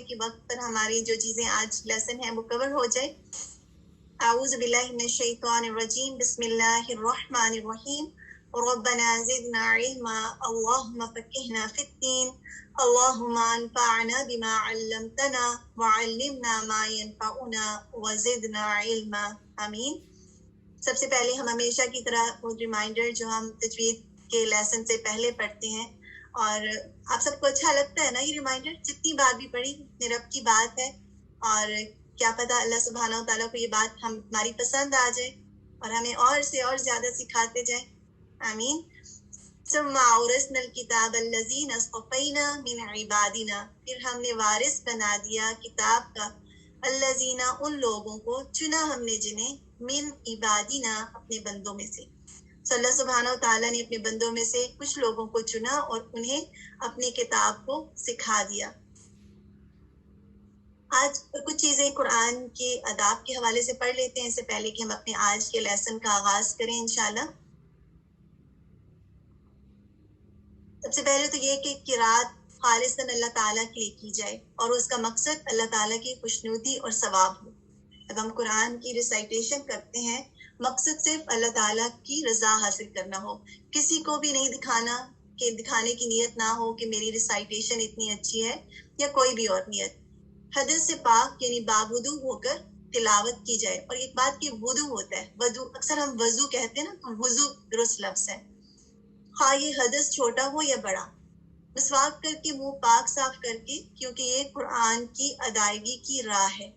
کہ وقت پر ہماری جو چیزیں آج لیسن ہیں وہ کور ہو جائے. اعوذ باللہ من الشیطان الرجیم بسم اللہ الرحمن الرحیم ربنا زدنا علما اللہم فقہنا فی الدین اللہم انفعنا بما علمتنا وعلمنا ما ينفعنا وزدنا علما. آمین. سب سے پہلے ہم ہمیشہ کی طرح وہ ریمائنڈر جو ہم تجوید کے لیسن سے پہلے پڑھتے ہیں، اور آپ سب کو اچھا لگتا ہے نا یہ ریمائنڈر؟ جتنی بار بھی پڑھی اپنے رب کی بات ہے، اور کیا پتہ اللہ سبحانہ و تعالیٰ کو یہ بات ہماری پسند آ جائے اور ہمیں اور سے اور زیادہ سکھاتے جائیں. آمین. ثم اورثنا الکتاب الذین اصطفینا من عبادنا، پھر ہم نے وارث بنا دیا کتاب کا الذین، ان لوگوں کو چنا ہم نے جنہیں من عبادنا، اپنے بندوں میں سے. so اللہ سبحانہ و تعالیٰ نے اپنے بندوں میں سے کچھ لوگوں کو چنا اور انہیں اپنی کتاب کو سکھا دیا. آج کچھ چیزیں قرآن کے آداب کے حوالے سے پڑھ لیتے ہیں اس سے پہلے کہ ہم اپنے آج کے لیسن کا آغاز کریں انشاءاللہ. سب سے پہلے تو یہ کہ قرات خالصاً اللہ تعالیٰ کے لیے کی جائے اور اس کا مقصد اللہ تعالیٰ کی خوشنودی اور ثواب ہو. جب ہم قرآن کی ریسائٹیشن کرتے ہیں مقصد صرف اللہ تعالیٰ کی رضا حاصل کرنا ہو، کسی کو بھی نہیں دکھانے کی نیت نہ ہو کہ میری ریسائٹیشن اتنی اچھی ہے، یا کوئی بھی اور نیت. حدث سے پاک یعنی باوضو ہو کر تلاوت کی جائے. اور ایک بات کہ وضو ہوتا ہے، وضو اکثر ہم وضو کہتے ہیں نا، تو وضو درست لفظ ہے. خواہ یہ حدث چھوٹا ہو یا بڑا، مسواک کر کے منہ پاک صاف کر کے، کیونکہ یہ قرآن کی ادائیگی کی راہ ہے.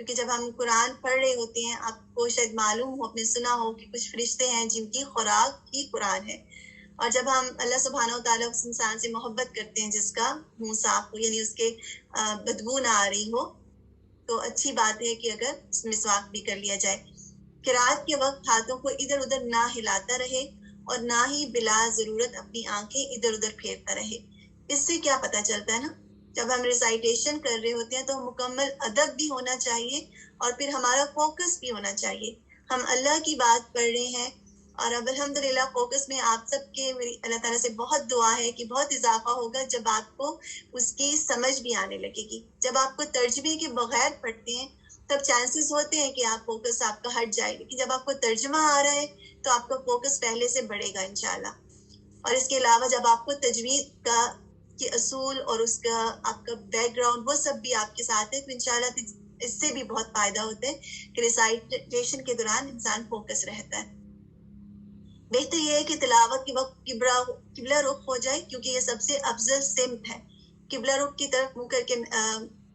کیونکہ جب ہم قرآن پڑھ رہے ہوتے ہیں، آپ کو شاید معلوم ہو، آپ نے سنا ہو کہ کچھ فرشتے ہیں جن کی خوراک ہی قرآن ہے. اور جب ہم اللہ سبحانہ و تعالیٰ اس انسان سے محبت کرتے ہیں جس کا منہ صاف ہو، یعنی اس کے بدبو نہ آ رہی ہو، تو اچھی بات ہے کہ اگر مسواک بھی کر لیا جائے. قرات کے وقت ہاتھوں کو ادھر ادھر نہ ہلاتا رہے اور نہ ہی بلا ضرورت اپنی آنکھیں ادھر ادھر پھیرتا رہے. اس سے کیا پتہ چلتا ہے نا، جب ہم ریسائٹیشن کر رہے ہوتے ہیں تو مکمل ادب بھی ہونا چاہیے اور پھر ہمارا فوکس بھی ہونا چاہیے. ہم اللہ کی بات پڑھ رہے ہیں، اور اب الحمدللہ فوکس میں آپ سب کے میری اللہ تعالیٰ سے بہت دعا ہے کہ بہت اضافہ ہوگا جب آپ کو اس کی سمجھ بھی آنے لگے گی. جب آپ کو ترجمے کے بغیر پڑھتے ہیں تب چانسز ہوتے ہیں کہ آپ فوکس آپ کا ہٹ جائے، لیکن جب آپ کو ترجمہ آ رہا ہے تو آپ کا فوکس پہلے سے بڑھے گا انشاءاللہ. اور اس کے علاوہ جب آپ کو تجوید کا کے اصول اور اس کا آپ کا بیک گراؤنڈ وہ سب بھی آپ کے ساتھ ہے، تو انشاءاللہ اس سے بھی بہت فائدہ ہوتا ہے کہ ریسائٹیشن کے دوران انسان فوکس رہتا ہے. بہتر یہ ہے کہ تلاوت کے وقت قبلہ رخ ہو جائے، کیونکہ یہ سب سے افضل سمت ہے. قبلہ رخ کی طرف منہ کر کے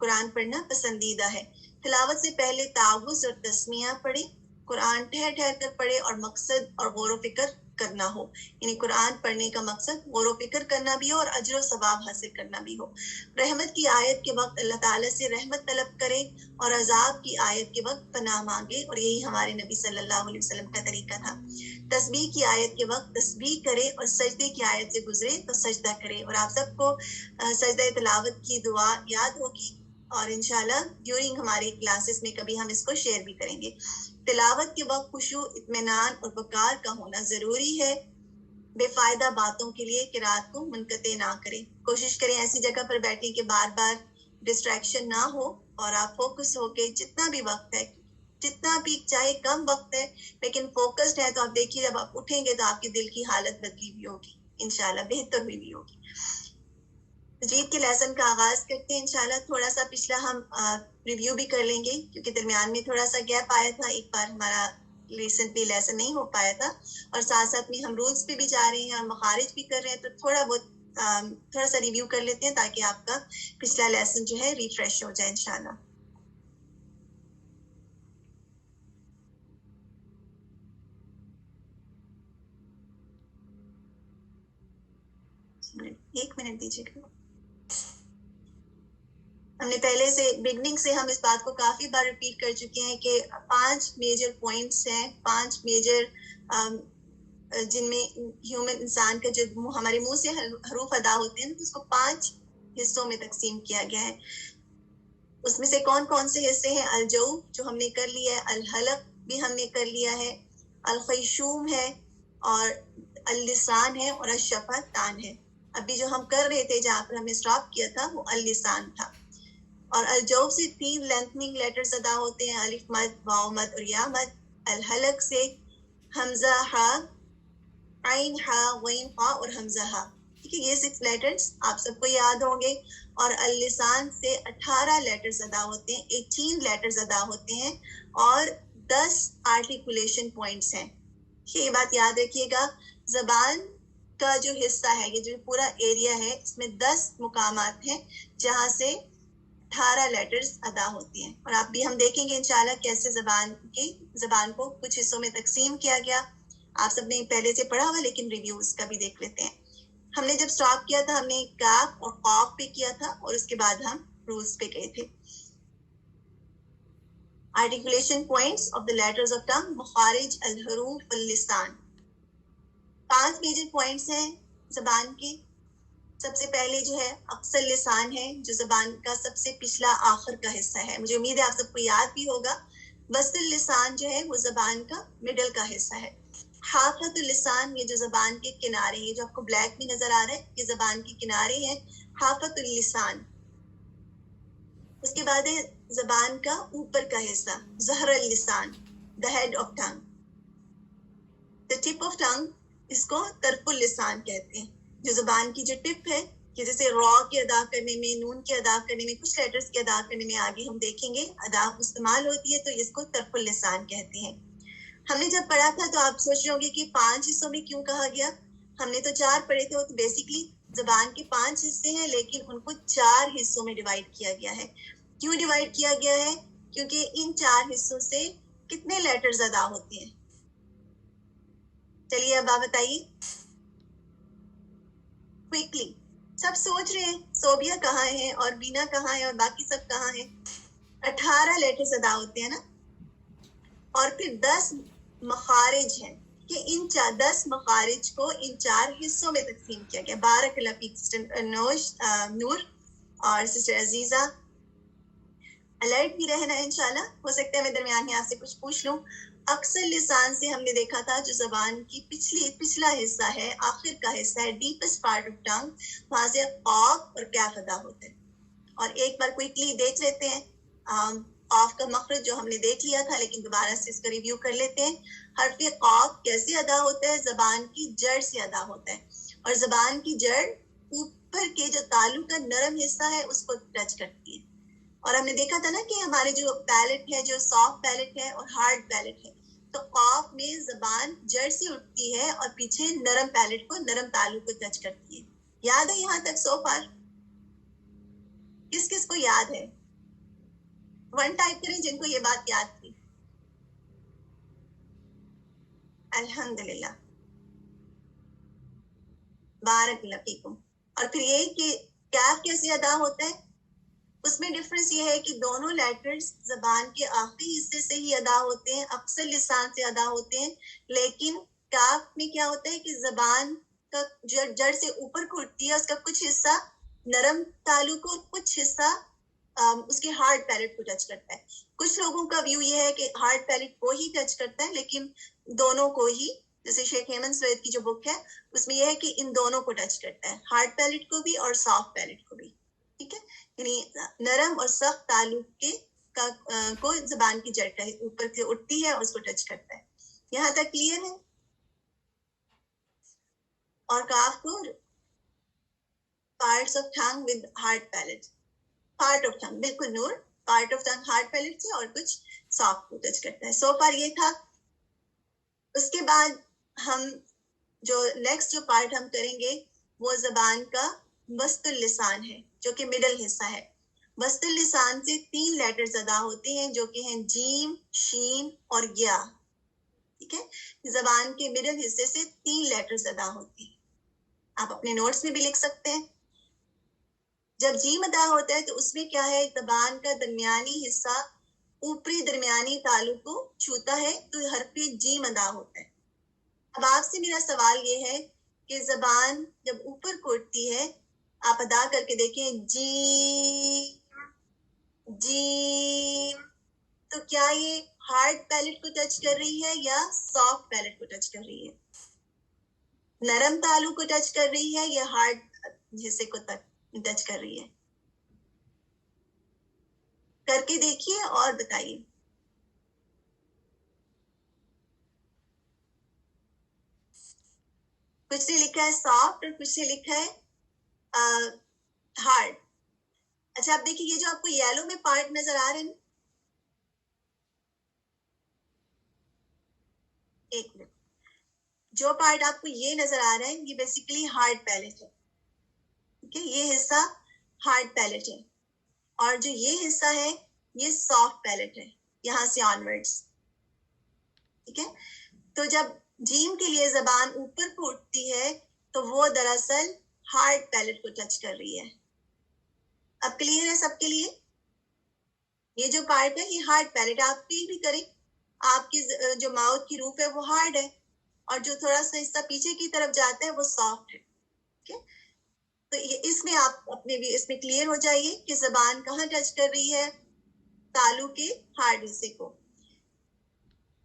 قرآن پڑھنا پسندیدہ ہے. تلاوت سے پہلے تعوذ اور تسمیہ پڑھے، قرآن ٹھہر ٹھہر کر پڑھے اور مقصد اور غور و فکر کرنا ہو. یعنی قرآن پڑھنے کا مقصد غور و فکر کرنا بھی ہو اور اجر و ثواب حاصل کرنا بھی ہو. رحمت کی آیت کے وقت اللہ تعالیٰ سے رحمت طلب کرے اور عذاب کی آیت کے وقت پناہ مانگے، اور یہی ہمارے نبی صلی اللہ علیہ وسلم کا طریقہ تھا. تسبیح کی آیت کے وقت تسبیح کرے اور سجدے کی آیت سے گزرے تو سجدہ کرے. اور آپ سب کو سجدہ تلاوت کی دعا یاد ہوگی، اور انشاءاللہ ڈیورنگ ہماری کلاسز میں کبھی ہم اس کو شیئر بھی کریں گے. تلاوت کے وقت خشوع، اطمینان اور وقار کا ہونا ضروری ہے. بے فائدہ باتوں کے لیے قرات کو منقطع نہ کریں. کوشش کریں ایسی جگہ پر بیٹھیں کہ بار بار ڈسٹریکشن نہ ہو اور آپ فوکس ہو کے جتنا بھی وقت ہے، جتنا بھی چاہے کم وقت ہے لیکن فوکسڈ ہے، تو آپ دیکھیے جب آپ اٹھیں گے تو آپ کے دل کی حالت بدلی بھی ہوگی انشاءاللہ، بہتر ہوئی بھی ہوگی. تجوید کے لیسن کا آغاز کرتے ہیں انشاءاللہ. تھوڑا سا پچھلا ہم ریویو بھی کر لیں گے کیونکہ درمیان میں تھوڑا سا گیپ آیا تھا، ایک بار ہمارا ریسنٹلی لیسن نہیں ہو پایا تھا، اور ساتھ ساتھ میں ہم رولز پہ بھی جا رہے ہیں اور مخارج بھی کر رہے ہیں، تو تھوڑا سا ریویو کر لیتے ہیں تاکہ آپ کا پچھلا لیسن جو ہے ریفریش ہو جائے انشاءاللہ. ایک منٹ دیجیے گا. ہم نے پہلے سے بگننگ سے ہم اس بات کو کافی بار ریپیٹ کر چکے ہیں کہ 5 میجر پوائنٹس ہیں، 5 میجر جن میں ہیومن انسان کا جو ہمارے منہ سے حروف ادا ہوتے ہیں، اس کو 5 حصوں میں تقسیم کیا گیا ہے. اس میں سے کون کون سے حصے ہیں؟ الجو جو ہم نے کر لیا ہے، الحلق بھی ہم نے کر لیا ہے، الخیشوم ہے، اور اللسان ہے، اور الشفتان ہے. ابھی جو ہم کر رہے تھے جہاں پر ہم نے اسٹاپ کیا تھا وہ اللسان تھا. اور الجوف سے 3 لینتھننگ لیٹرز ادا ہوتے ہیں، الف مد، واو مد اور یا مد. الحلق سے حمزہ ہا، عین ہا، غین قا اور حمزہ ہا. ٹھیک ہے، یہ 6 لیٹرز آپ سب کو یاد ہوں گے. اور اللسان سے 18 لیٹرز ادا ہوتے ہیں، 18 لیٹرز ادا ہوتے ہیں اور 10 آرٹیکولیشن پوائنٹس ہیں. یہ بات یاد رکھیے گا، زبان کا جو حصہ ہے، یہ جو پورا ایریا ہے، اس میں 10 مقامات ہیں جہاں سے 18 لیٹرز ادا ہوتی ہیں. اور آپ بھی ہم دیکھیں گے انشاءاللہ کیسے زبان کو کچھ حصوں میں تقسیم کیا گیا. آپ سب نے پہلے سے پڑھا ہوا، لیکن ریویوز کا بھی دیکھ لیتے ہیں. ہم نے جب سٹارٹ کیا تھا، ہم نے کاف اور قاف پہ کیا تھا اور اس کے بعد ہم روز پہ گئے تھے. Articulation points of the letters of tongue، مخارج الحروف واللسان. 5 میجر پوائنٹس ہیں زبان کے. سب سے پہلے جو ہے اقصی لسان ہے، جو زبان کا سب سے پچھلا آخر کا حصہ ہے. مجھے امید ہے آپ سب کو یاد بھی ہوگا. وسط اللسان جو ہے وہ زبان کا مڈل کا حصہ ہے. حافظ اللسان، یہ جو زبان کے کنارے، یہ جو آپ کو بلیک میں نظر آ رہا ہے، یہ زبان کے کنارے ہیں، حافظ اللسان. اس کے بعد ہے زبان کا اوپر کا حصہ، ظہر اللسان، the head of tongue. the tip of tongue، اس کو طرف اللسان کہتے ہیں. جو زبان کی جو ٹپ ہے، کہ جیسے را کے ادا کرنے میں، نون کے ادا کرنے میں، کچھ لیٹرز کے ادا کرنے میں آگے ہم دیکھیں گے ادا استعمال ہوتی ہے، تو اس کو طرف اللسان کہتے ہیں. ہم نے جب پڑھا تھا تو آپ سوچ رہے ہوں گے کہ 5 حصوں میں کیوں کہا گیا. ہم نے تو 4 پڑھے تھے. تو بیسیکلی زبان کے 5 حصے ہیں، لیکن ان کو 4 حصوں میں ڈیوائڈ کیا گیا ہے. کیوں ڈیوائڈ کیا گیا ہے؟ کیونکہ ان 4 حصوں سے کتنے لیٹرز ادا ہوتے ہیں؟ چلیے اب آپ بتائیے کوئکلی. سب سوچ رہے ہیں صوبیہ کہاں ہے اور بینا کہاں ہے اور باقی سب کہاں ہیں. 18 لیٹرز ادا ہوتے ہیں نا. اور پھر 10 مخارج ہیں کہ ان 10 مخارج کو ان 4 حصوں میں تقسیم کیا گیا. بارک اللہ فیک سسٹر نور اور سسٹر عزیزہ. الرٹ بھی رہنا انشاءاللہ. ہو سکتا ہے میں درمیان میں آپ سے کچھ پوچھ لوں. اکثر لسان سے ہم نے دیکھا تھا جو زبان کی پچھلا حصہ ہے، آخر کا حصہ ہے، ڈیپسٹ پارٹ آف ٹنگ، وہاں سے قاف اور کیف ادا ہوتے ہیں. اور ایک بار کوئکلی دیکھ لیتے ہیں قاف کا مخرج جو ہم نے دیکھ لیا تھا، لیکن دوبارہ سے اس کا ریویو کر لیتے ہیں. حرف قاف کیسے ادا ہوتا ہے؟ زبان کی جڑ سے ادا ہوتا ہے. اور زبان کی جڑ اوپر کے جو تالو کا نرم حصہ ہے اس کو ٹچ کرتی ہے. اور ہم نے دیکھا تھا نا کہ ہمارے جو پیلٹ ہے، جو سافٹ پیلٹ ہے اور ہارڈ پیلٹ ہے، تو قاف میں زبان جڑ سے اٹھتی ہے اور پیچھے نرم پیلٹ کو، نرم تالو کو ٹچ کرتی ہے. یاد ہے یہاں تک سو فار؟ کس کس کو یاد ہے؟ ون ٹائپ کریں جن کو یہ بات یاد تھی. الحمدللہ، بارک اللہ فیکم. اور پھر یہ کہ کیف کیسے ادا ہوتا ہے؟ اس میں ڈفرنس یہ ہے کہ دونوں لیٹرز زبان کے آخری حصے سے ہی ادا ہوتے ہیں، اکثر لسان سے ادا ہوتے ہیں. لیکن کاف میں کیا ہوتا ہے کہ زبان کا جڑ سے اوپر کو اٹھتی ہے، اس کا کچھ حصہ نرم تالو کو، کچھ حصہ اس کے ہارڈ پیلٹ کو ٹچ کرتا ہے. کچھ لوگوں کا ویو یہ ہے کہ ہارڈ پیلٹ کو ہی ٹچ کرتا ہے، لیکن دونوں کو ہی، جیسے شیخ ہیمن سوید کی جو بک ہے اس میں یہ ہے کہ ان دونوں کو ٹچ کرتا ہے، ہارڈ پیلٹ کو بھی اور سافٹ پیلٹ کو بھی. ٹھیک ہے، یعنی نرم اور سخت تعلق کے کو زبان کی جڑ کا اوپر سے اٹھتی ہے اور اس کو ٹچ کرتا ہے. یہاں تک کلیئر ہے؟ اور کاف کو parts of tongue with hard palate، part of tongue, بالکل نور، part of tongue hard palate سے اور کچھ سافٹ کو ٹچ کرتا ہے. سو فار یہ تھا. اس کے بعد ہم جو نیکسٹ جو پارٹ ہم کریں گے وہ زبان کا وسط اللسان ہے، جو کہ مڈل حصہ ہے. وسط اللسان سے 3 لیٹرز ادا ہوتے ہیں جو کہ ہیں جیم، شین اور یا. ٹھیک ہے، زبان کے مڈل حصے سے 3 لیٹرز ادا ہوتے ہیں. آپ اپنے نوٹس میں بھی لکھ سکتے ہیں. جب جیم ادا ہوتا ہے تو اس میں کیا ہے، زبان کا درمیانی حصہ اوپری درمیانی تالو کو چھوتا ہے تو حرف جیم ادا ہوتا ہے. اب آپ سے میرا سوال یہ ہے کہ زبان جب اوپر کو اٹھتی ہے، آپ ادا کر کے دیکھیں جی جی، تو کیا یہ ہارڈ پیلٹ کو ٹچ کر رہی ہے یا سافٹ پیلٹ کو ٹچ کر رہی ہے؟ نرم تالو کو ٹچ کر رہی ہے یا ہارڈ حصے کو ٹچ کر رہی ہے؟ کر کے دیکھیے اور بتائیے. کچھ نے لکھا ہے سافٹ اور کچھ نے لکھا ہے ہارڈ. اچھا آپ دیکھیے یہ جو آپ کو یلو میں پارٹ نظر آ رہے ہیں, ایک منٹ, جو پارٹ آپ کو یہ نظر آ رہا ہے یہ بیسیکلی ہارڈ پیلیٹ ہے. ٹھیک ہے, یہ حصہ ہارڈ پیلیٹ ہے, اور جو یہ حصہ ہے یہ سافٹ پیلیٹ ہے یہاں سے آنورڈس. ٹھیک ہے, تو جب جیم کے لیے زبان اوپر کو اٹھتی ہے تو وہ دراصل ہارڈ پیلیٹ کو ٹچ کر رہی ہے. اب کلیئر ہے سب کے لیے؟ یہ جو پارٹ ہے یہ ہارڈ پیلیٹ, آپ فیل بھی کریں آپ کی جو ماؤتھ کی روف ہے وہ ہارڈ ہے, اور جو تھوڑا سا حصہ پیچھے کی طرف جاتا ہے وہ سافٹ ہے. ٹھیک ہے, تو اس میں آپ اپنے بھی اس میں کلیئر ہو جائیے کہ زبان کہاں ٹچ کر رہی ہے, تالو کے ہارڈ حصے کو.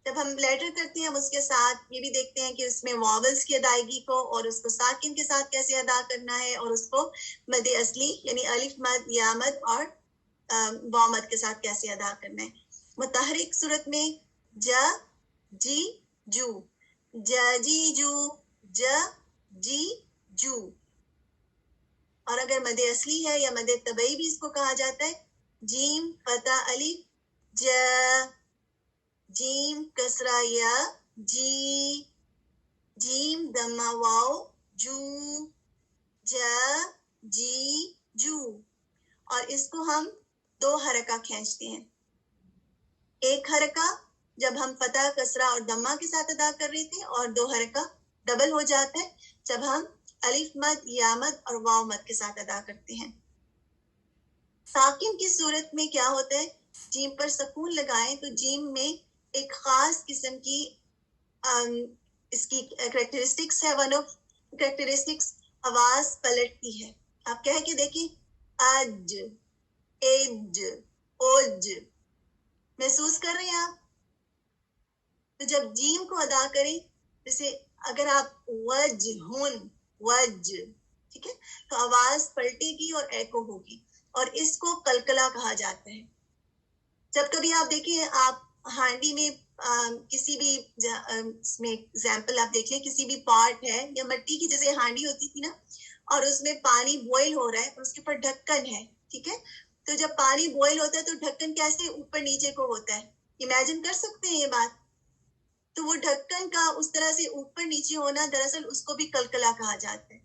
جب ہم لیٹر کرتے ہیں ہم اس کے ساتھ یہ بھی دیکھتے ہیں کہ اس میں واولز کی ادائیگی کو اور اس کو ساکن کے ساتھ کیسے ادا کرنا ہے, اور اس کو مد اصلی یعنی الف مد یا مد اور واو مد کے ساتھ کیسے ادا کرنا ہے. متحرک صورت میں ج جی جو, ج جی جو, ج جی جو. اور اگر مد اصلی ہے یا مد طبعی بھی اس کو کہا جاتا ہے, جیم فتح الف ج, جیم کسرہ یا جی, جیم دمہ واو جو, ج جی جو. اور اس کو ہم دو حرکہ کھینچتے ہیں. ایک حرکہ جب ہم فتح کسرہ اور دمہ کے ساتھ ادا کر رہے تھے, اور دو حرکہ ڈبل ہو جاتا ہے جب ہم الف مد یا مد اور واو مد کے ساتھ ادا کرتے ہیں. ساکن کی صورت میں کیا ہوتا ہے, جیم پر سکون لگائیں تو جیم میں ایک خاص قسم کی اس کی کریکٹرسٹکس ہے, ون آف کریکٹرسٹکس آواز پلٹتی ہے. آپ کہہ کے دیکھیں, اج, ایج, اوج, محسوس کر رہے ہیں آپ؟ تو جب جیم کو ادا کریں, جیسے اگر آپ وج ہن وج, ٹھیک ہے, تو آواز پلٹے گی اور ایکو ہوگی, اور اس کو کلکلا کہا جاتا ہے. جب کبھی آپ دیکھیں آپ ہانڈی میں کسی بھی اس میں ایگزامپل آپ دیکھ لیں, کسی بھی پارٹ ہے یا مٹی کی جیسے ہانڈی ہوتی تھی نا, اور اس میں پانی بوائل ہو رہا ہے اور اس کے اوپر ڈھکن ہے. ٹھیک ہے, تو جب پانی بوائل ہوتا ہے تو ڈھکن کیسے اوپر نیچے کو ہوتا ہے, امیجن کر سکتے ہیں یہ بات؟ تو وہ ڈھکن کا اس طرح سے اوپر نیچے ہونا دراصل اس کو بھی کلکلا کہا جاتا ہے.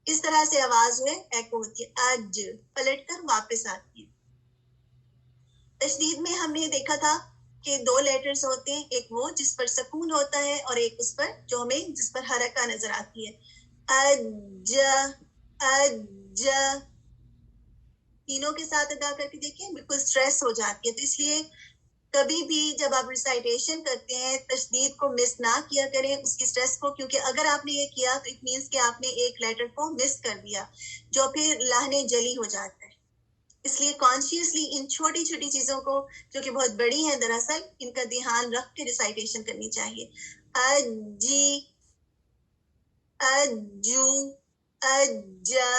اس طرح سے آواز جو ہے ایکو ہوتی ہے, اج پلٹ کر واپس آتی ہے. تشدید میں ہم نے دیکھا تھا کہ دو لیٹرز ہوتے ہیں, ایک وہ جس پر سکون ہوتا ہے اور ایک اس پر جو ہمیں جس پر حرکہ نظر آتی ہے. اج, اج, تینوں کے ساتھ ادا کر کے دیکھیں بالکل سٹریس ہو جاتی ہے. تو اس لیے کبھی بھی جب آپ ریسائٹیشن کرتے ہیں تشدید کو مس نہ کیا کریں, اس کی سٹریس کو, کیونکہ اگر آپ نے یہ کیا تو اٹ مینس کہ آپ نے ایک لیٹر کو مس کر دیا جو پھر لہنے جلی ہو جاتا ہے. اس لیے کانشیسلی ان چھوٹی چھوٹی چیزوں کو جو کہ بہت بڑی ہیں دراصل, ان کا دھیان رکھ کے ریسائٹیشن کرنی چاہیے. اجی, اجو, اجا.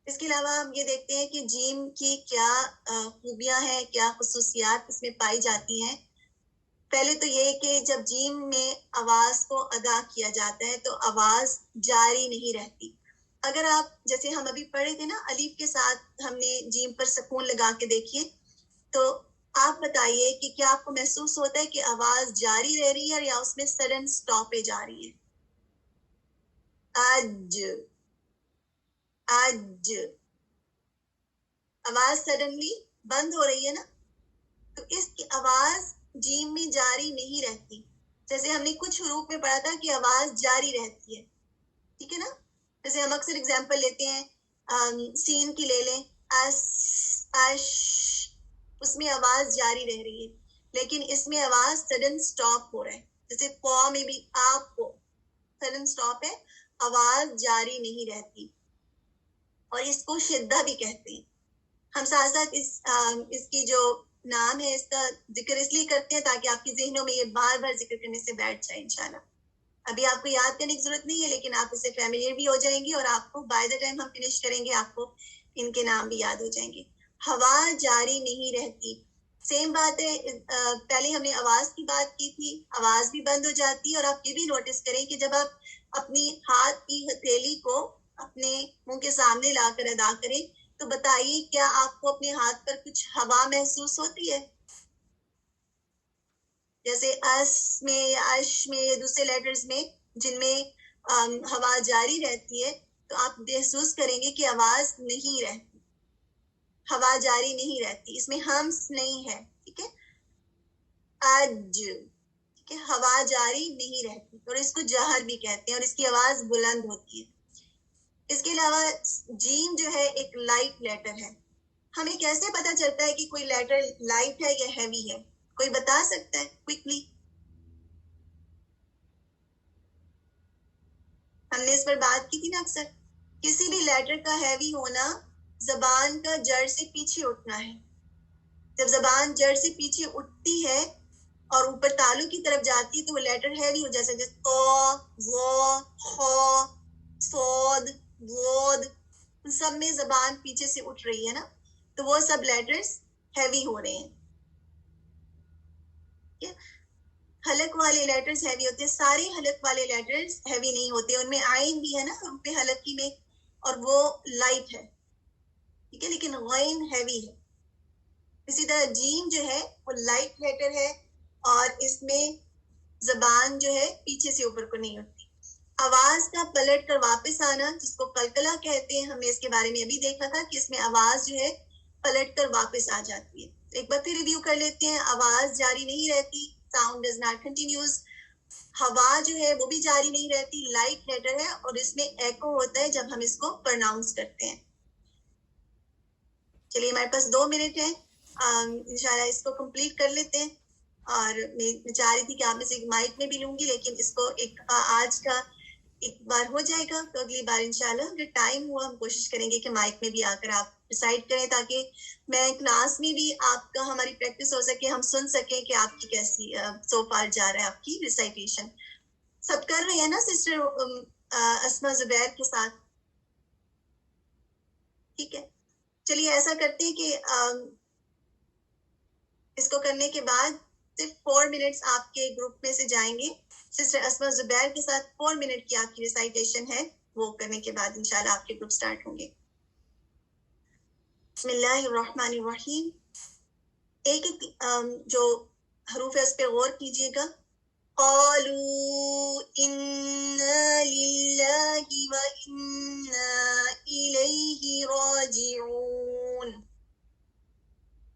اس کے علاوہ ہم یہ دیکھتے ہیں کہ جیم کی کیا خوبیاں ہیں, کیا خصوصیات اس میں پائی جاتی ہیں. پہلے تو یہ کہ جب جیم میں آواز کو ادا کیا جاتا ہے تو آواز جاری نہیں رہتی. اگر آپ جیسے ہم ابھی پڑھے تھے نا, الف کے ساتھ ہم نے جیم پر سکون لگا کے دیکھیے, تو آپ بتائیے کہ کیا آپ کو محسوس ہوتا ہے کہ آواز جاری رہ رہی ہے یا اس میں سڈن سٹاپیج آ رہی ہے؟ اج, اج, آواز سڈنلی بند ہو رہی ہے نا, تو اس کی آواز جیم میں جاری نہیں رہتی. جیسے ہم نے کچھ حروف میں پڑھا تھا کہ آواز جاری رہتی ہے. ٹھیک ہے نا, جیسے ہم اکثر اگزامپل لیتے ہیں, سین کی لے لیں, اس, اش, اس میں آواز جاری رہ رہی ہے, لیکن اس میں آواز سڈن سٹاپ ہو رہا ہے. جیسے پو میں بھی آپ کو سڈن سٹاپ ہے, آواز جاری نہیں رہتی, اور اس کو شدہ بھی کہتے ہیں. ہم ساتھ ساتھ اس کی جو نام ہے اس کا ذکر اس لیے کرتے ہیں تاکہ آپ کے ذہنوں میں یہ بار بار ذکر کرنے سے بیٹھ جائے انشاءاللہ. ابھی آپ کو یاد کرنے کی ضرورت نہیں ہے، لیکن آپ اس سے فیملیئر بھی ہو جائیں گے اور آپ کو بائی دا ٹائم ہم فنش کریں گے آپ کو ان کے نام بھی یاد ہو جائیں گے. ہوا جاری نہیں رہتی. سیم بات ہے، پہلے ہم نے آواز کی بات کی تھی، آواز بھی بند ہو جاتی ہے. اور آپ یہ بھی نوٹس کریں کہ جب آپ اپنی ہاتھ کی ہتھیلی کو اپنے منہ کے سامنے لا کر ادا کریں تو بتائیے کیا آپ کو اپنے ہاتھ پر کچھ ہوا محسوس ہوتی ہے؟ جیسے اس میں یا اش میں یا دوسرے لیٹرز میں جن میں ہوا جاری رہتی ہے تو آپ محسوس کریں گے کہ آواز نہیں رہتی، ہوا جاری نہیں رہتی، اس میں ہمس نہیں ہے. ٹھیک ہے، اج، ٹھیک ہے، ہوا جاری نہیں رہتی اور اس کو جہر بھی کہتے ہیں اور اس کی آواز بلند ہوتی ہے. اس کے علاوہ جیم جو ہے ایک لائٹ لیٹر ہے. ہمیں کیسے پتا چلتا ہے کہ کوئی لیٹر لائٹ ہے یا ہیوی ہے؟ کوئی بتا سکتا ہے کوئکلی؟ ہم نے اس پر بات کی تھی نا اکثر. کسی بھی لیٹر کا ہیوی ہونا زبان کا جڑ سے پیچھے اٹھنا ہے. جب زبان جڑ سے پیچھے اٹھتی ہے اور اوپر تالو کی طرف جاتی ہے تو وہ لیٹر ہیوی ہو جیسے تو خو صاد واد، سب میں زبان پیچھے سے اٹھ رہی ہے نا، تو وہ سب لیٹرز ہیوی ہو رہے ہیں. حلق والے لیٹرز ہیوی ہوتے ہیں. سارے حلق والے لیٹرز ہیوی نہیں ہوتے، ان میں آئین بھی ہے نا حروف حلقی میں اور وہ لائٹ ہے. ٹھیک ہے، لیکن غین ہیوی ہے. اسی طرح جیم جو ہے وہ لائٹ لیٹر ہے اور اس میں زبان جو ہے پیچھے سے اوپر کو نہیں اٹھتی. آواز کا پلٹ کر واپس آنا جس کو قلقلہ کہتے ہیں، ہم نے اس کے بارے میں ابھی دیکھا تھا کہ اس میں آواز جو ہے پلٹ کر واپس آ جاتی ہے. ایک بار پھر ریویو کر لیتے ہیں. آواز جاری نہیں رہتی، ساؤنڈ ڈز ناٹ کنٹینیوز. ہوا جو ہے وہ بھی جاری نہیں رہتی، لائٹ لیٹر ہے اور اس میں ایکو ہوتا ہے جب ہم اس کو پرناؤنس کرتے ہیں. چلیے ہمارے پاس 2 منٹ ہے، انشاءاللہ اس کو کمپلیٹ کر لیتے ہیں. اور میں چاہ رہی تھی کہ آپ میں سے مائک میں بھی لوں گی، لیکن اس کو ایک آج کا ایک بار ہو جائے گا تو اگلی بار انشاءاللہ اگر ٹائم ہوا ہم کوشش کریں گے کہ مائک میں بھی آ کر آپ ڈسائڈ کریں تاکہ میں کلاس میں بھی آپ کا ہماری پریکٹس ہو سکے، ہم سن سکیں کہ آپ کی کیسی سو فار جا رہا ہے آپ کی ریسائٹیشن. سب کر رہے ہیں نا سسٹر اسما زبیر کے ساتھ؟ ٹھیک ہے، چلیے ایسا کرتے ہیں کہ اس کو کرنے کے بعد صرف 4 منٹس آپ کے گروپ میں سے جائیں گے. سسٹر اسما زبیر کے ساتھ 4 منٹ کی آپ کی ریسائٹیشن ہے، وہ کرنے کے بعد انشاءاللہ آپ کے گروپ سٹارٹ ہوں گے. بسم اللہ الرحمن الرحیم. ایک جو حروف ہے اس پہ غور کیجئے گا. قالوا انا للہ وانا الیہ راجعون.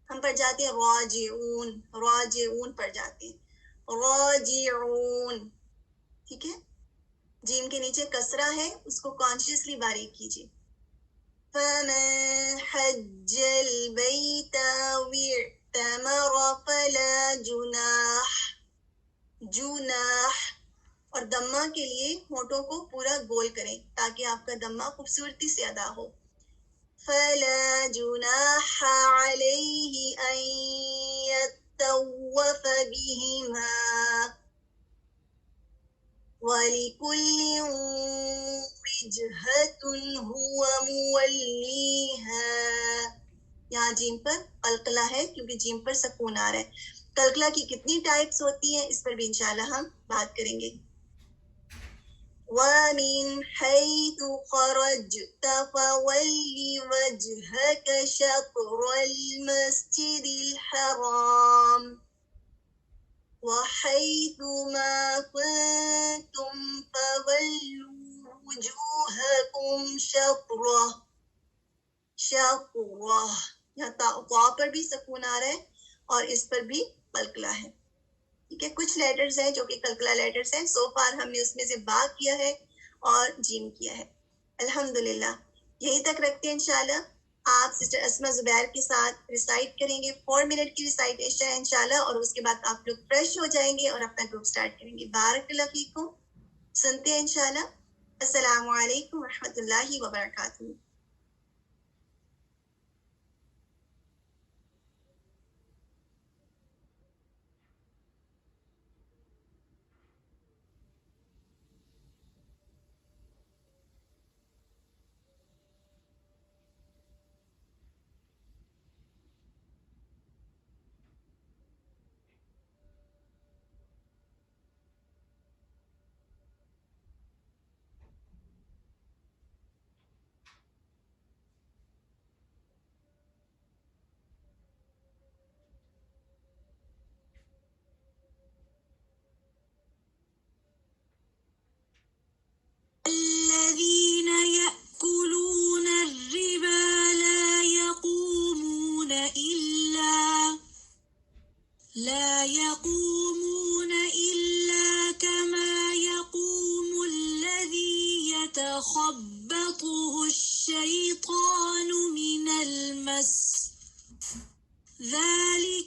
ہم پڑھ جاتے ہیں راجعون، راجعون پڑھ جاتے ہیں، راجعون. ٹھیک ہے، جیم کے نیچے کسرہ ہے، اس کو کانشیسلی باریک کیجیے. فَمَن حَجَّ الْبَيْتَ وَاعْتَمَرَ فَلَا جُنَاحَ. جناح اور دمہ کے لیے ہونٹوں کو پورا گول کریں تاکہ آپ کا دمہ خوبصورتی سے ادا ہو. فَلَا جُنَاحَ عَلَيْهِ أَن يَطَّوَّفَ بِهِمَا وَلِكُلٍّ وِجْهَةٌ هُوَ مُوَلِّيهَا. یہاں جیم پر قلقلہ ہے کیونکہ جیم پر سکون آ رہا ہے. قلقلہ کی کتنی ٹائپس ہوتی ہیں اس پر بھی انشاءاللہ ہم بات کریں گے. وَمِنْ حَيْثُ خَرَجْتَ فَوَلِّ وَجْهَكَ شَطْرَ الْمَسْجِدِ الْحَرَامِ وَحَيْثُ مَا كُنْتُمْ فَوَلُّوا وُجُوهَكُمْ شَطْرَهُ. شَطْرَهُ یہاں طا پر بھی سکون آ رہا ہے اور اس پر بھی قلقلہ ہے. ٹھیک ہے، کچھ لیٹرز ہیں جو کہ قلقلہ لیٹرز ہیں. سو فار ہم نے اس میں سے با کیا ہے اور جیم کیا ہے. الحمدللہ یہیں تک رکھتے ہیں انشاءاللہ. آپ سسٹر اسما زبیر کے ساتھ ریسائٹ کریں گے. 4 منٹ کی ریسائٹیشن ہے انشاءاللہ اور اس کے بعد آپ لوگ فریش ہو جائیں گے اور اپنا گروپ سٹارٹ کریں گے. بارک اللہ فیکم. سنتے ہیں انشاءاللہ. السلام علیکم ورحمۃ اللہ وبرکاتہ.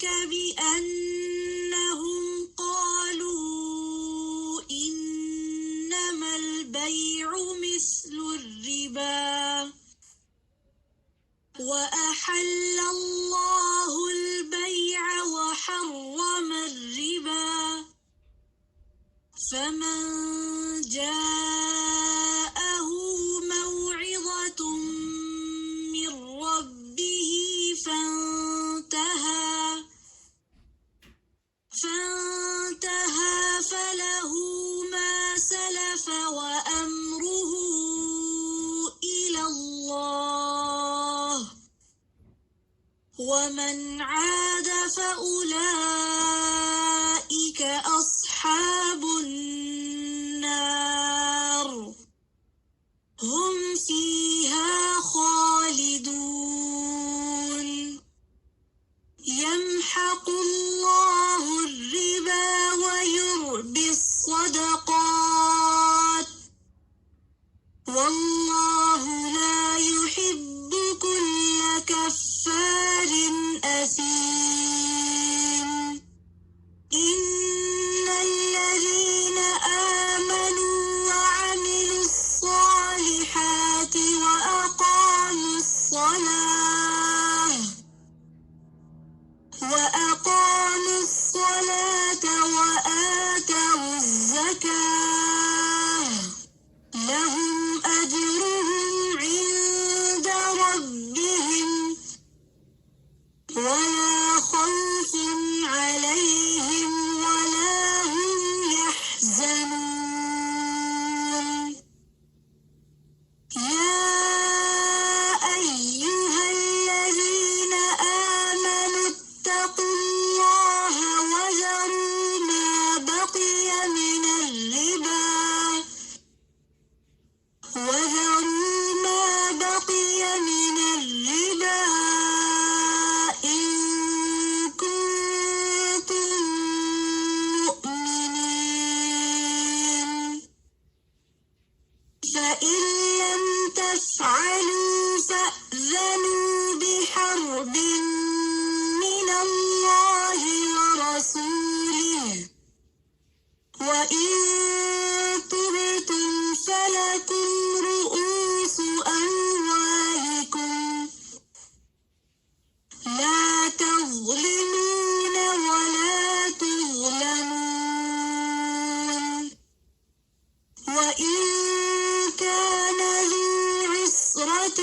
ذلك بأنهم قالوا إنما البيع مثل الربا وأحل الله البيع وحرم الربا فمن جاءه موعظة من ربه فانتهى فله ما سلف وأمره إلى الله ومن عاد فأولئك أصحاب النار هم فيها خالدون يمحق الله الربا ويربي الصدقات والله لا يحب كل كفار أثيم إن الذين آمنوا وعملوا الصالحات وأقاموا الصلاة وآتوا الزكاة لهم أجرهم عند ربهم ولا خوف عليهم ولا هم يحزنون يا أيها الذين آمنوا اتقوا الله وذروا ما بقي من الربا إن كنتم مؤمنين فإن لم تفعلوا فأذنوا بحرب من الله ورسوله وإن تبتم فلكم رؤوس أموالكم لا تظلمون ولا تظلمون وإن كان ذو عسرة